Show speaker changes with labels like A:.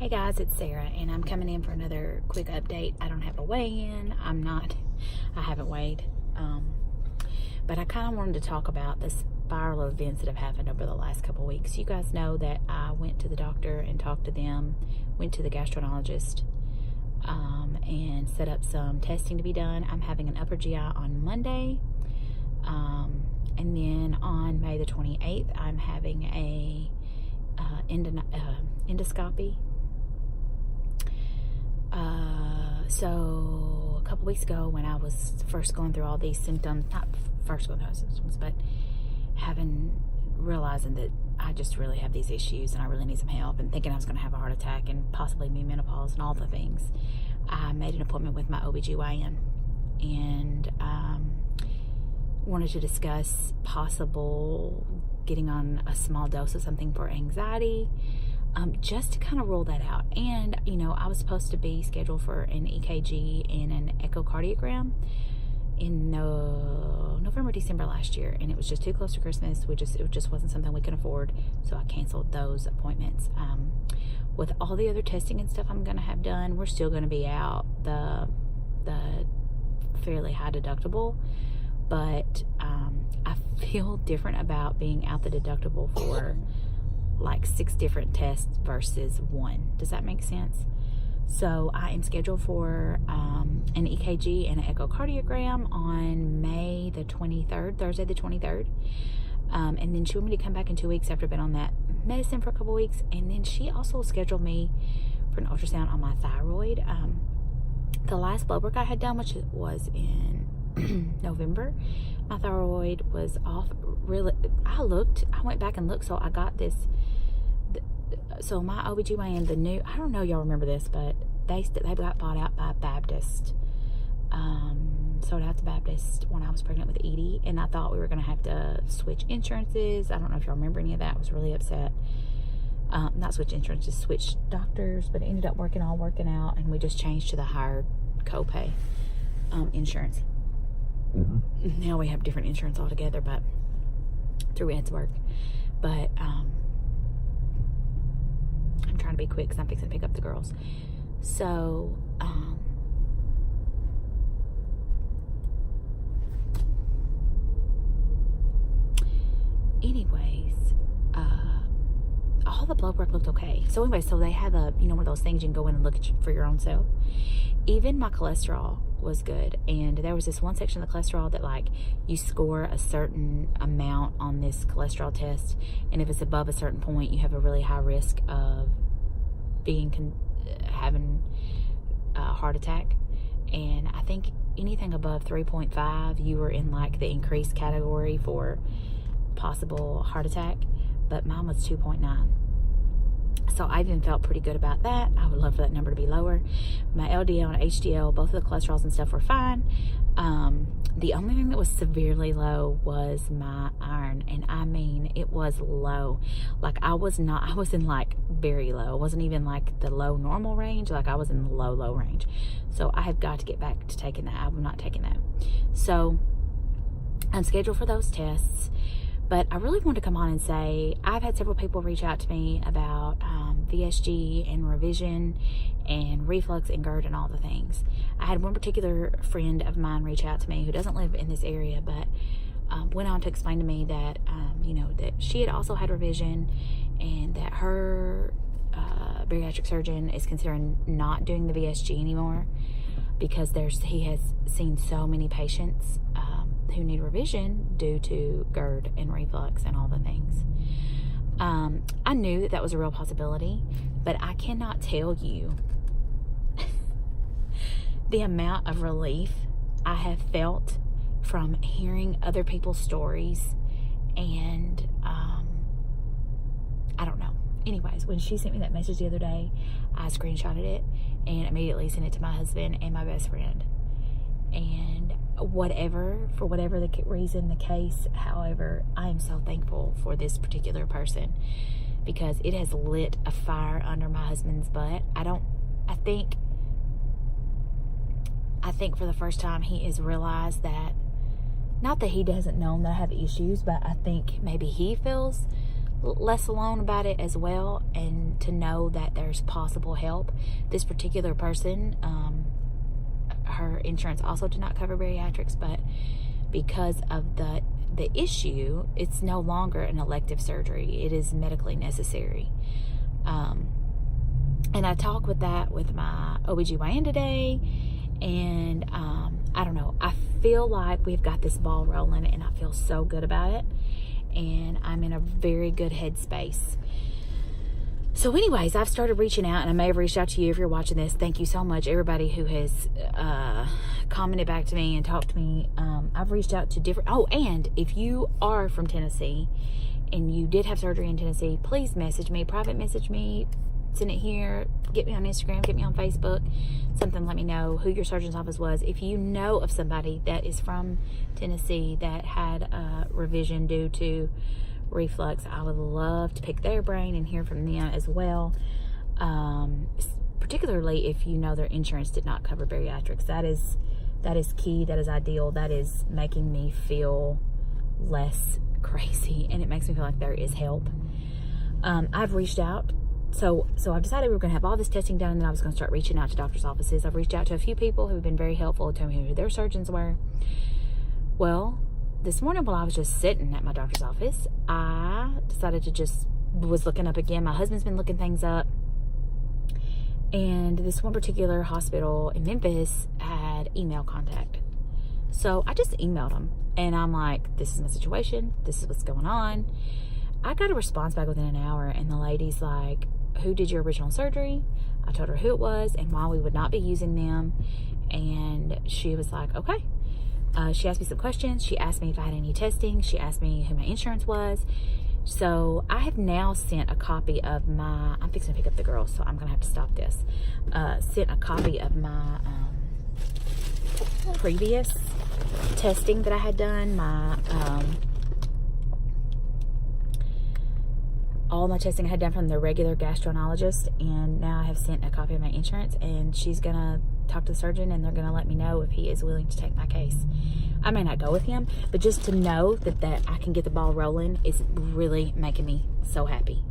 A: Hey guys, it's Sarah, and I'm coming in for another quick update. I don't have a weigh-in. I haven't weighed. But I kind of wanted to talk about the spiral of events that have happened over the last couple weeks. You guys know that I went to the doctor and talked to them, went to the gastroenterologist, and set up some testing to be done. I'm having an upper GI on Monday. And then on May the 28th, I'm having a endoscopy. So a couple weeks ago, when I was first going through all these symptoms, not first going through all symptoms, but realizing that I just really have these issues and I really need some help, and thinking I was going to have a heart attack and possibly be menopause and all the things, I made an appointment with my OBGYN and wanted to discuss possible getting on a small dose of something for anxiety, just to kind of rule that out. And, I was supposed to be scheduled for an EKG and an echocardiogram in November, December last year, and it was just too close to Christmas. It just wasn't something we could afford, so I canceled those appointments. With all the other testing and stuff I'm going to have done, we're still going to be out the fairly high deductible, but I feel different about being out the deductible for like 6 different tests versus 1. Does that make sense? So I am scheduled for an EKG and an echocardiogram on May the 23rd, Thursday the 23rd. And then she wanted me to come back in 2 weeks after I've been on that medicine for a couple weeks. And then she also scheduled me for an ultrasound on my thyroid. The last blood work I had done, which was in November, my thyroid was off. Really, I went back and looked, so I got this. So my OBGYN, I don't know y'all remember this, but they got bought out by Baptist. Sold out to Baptist when I was pregnant with Edie, and I thought we were going to have to switch insurances. I don't know if y'all remember any of that. I was really upset. Not switch insurances, switch doctors, but it ended up working out, and we just changed to the higher copay insurance. Mm-hmm. Now we have different insurance altogether, but through Ed's work. But I'm trying to be quick because I'm fixing to pick up the girls. So anyways, all the blood work looked okay. So anyway, so they have one of those things you can go in and look for your own self. Even my cholesterol was good, and there was this one section of the cholesterol that, like, you score a certain amount on this cholesterol test, and if it's above a certain point, you have a really high risk of having a heart attack. And I think anything above 3.5, you were in like the increased category for possible heart attack, but mine was 2.9. So I even felt pretty good about that. I would love for that number to be lower. My LDL and HDL, both of the cholesterols and stuff were fine. The only thing that was severely low was my iron. And I mean, it was low. Like I was in like very low. I wasn't even like the low normal range. Like I was in the low range. So I have got to get back to taking that. I'm not taking that. So I'm scheduled for those tests. But I really wanted to come on and say, I've had several people reach out to me about VSG and revision and reflux and GERD and all the things. I had one particular friend of mine reach out to me who doesn't live in this area, but went on to explain to me that, that she had also had revision, and that her bariatric surgeon is considering not doing the VSG anymore because he has seen so many patients who need revision due to GERD and reflux and all the things. I knew that was a real possibility, but I cannot tell you the amount of relief I have felt from hearing other people's stories. And I don't know. Anyways, when she sent me that message the other day, I screenshotted it and immediately sent it to my husband and my best friend. And for whatever the reason, the case, however, I am so thankful for this particular person, because it has lit a fire under my husband's butt. I think for the first time he has realized that, not that he doesn't know that I have issues, but I think maybe he feels less alone about it as well, and to know that there's possible help. This particular person, her insurance also did not cover bariatrics, but because of the issue, it's no longer an elective surgery. It is medically necessary. And I talked with my OBGYN today, and I don't know, I feel like we've got this ball rolling, and I feel so good about it, and I'm in a very good headspace. So anyways, I've started reaching out, and I may have reached out to you if you're watching this. Thank you so much, everybody who has commented back to me and talked to me. I've reached out to different, and if you are from Tennessee and you did have surgery in Tennessee, please message me, private message me, send it here, get me on Instagram, get me on Facebook, something, let me know who your surgeon's office was. If you know of somebody that is from Tennessee that had a revision due to reflux, I would love to pick their brain and hear from them as well. Particularly if you know their insurance did not cover bariatrics. That is key, that is ideal, that is making me feel less crazy, and it makes me feel like there is help. I've reached out. So I've decided we were going to have all this testing done, and then I was going to start reaching out to doctors' offices. I've reached out to a few people who have been very helpful, telling me who their surgeons were. Well, this morning while I was just sitting at my doctor's office, I decided to was looking up again. My husband's been looking things up, and this one particular hospital in Memphis had email contact. So I just emailed them, and I'm like, this is my situation, this is what's going on. I got a response back within an hour, and the lady's like, who did your original surgery? I told her who it was and why we would not be using them, and she was like, okay. She asked me some questions. She asked me if I had any testing. She asked me who my insurance was. So I have now sent a copy of my, I'm fixing to pick up the girls, so I'm gonna have to stop this. Sent a copy of my previous testing that I had done, all my testing I had done from the regular gastroenterologist, and now I have sent a copy of my insurance, and she's gonna talk to the surgeon, and they're gonna let me know if he is willing to take my case. I may not go with him, but just to know that I can get the ball rolling is really making me so happy.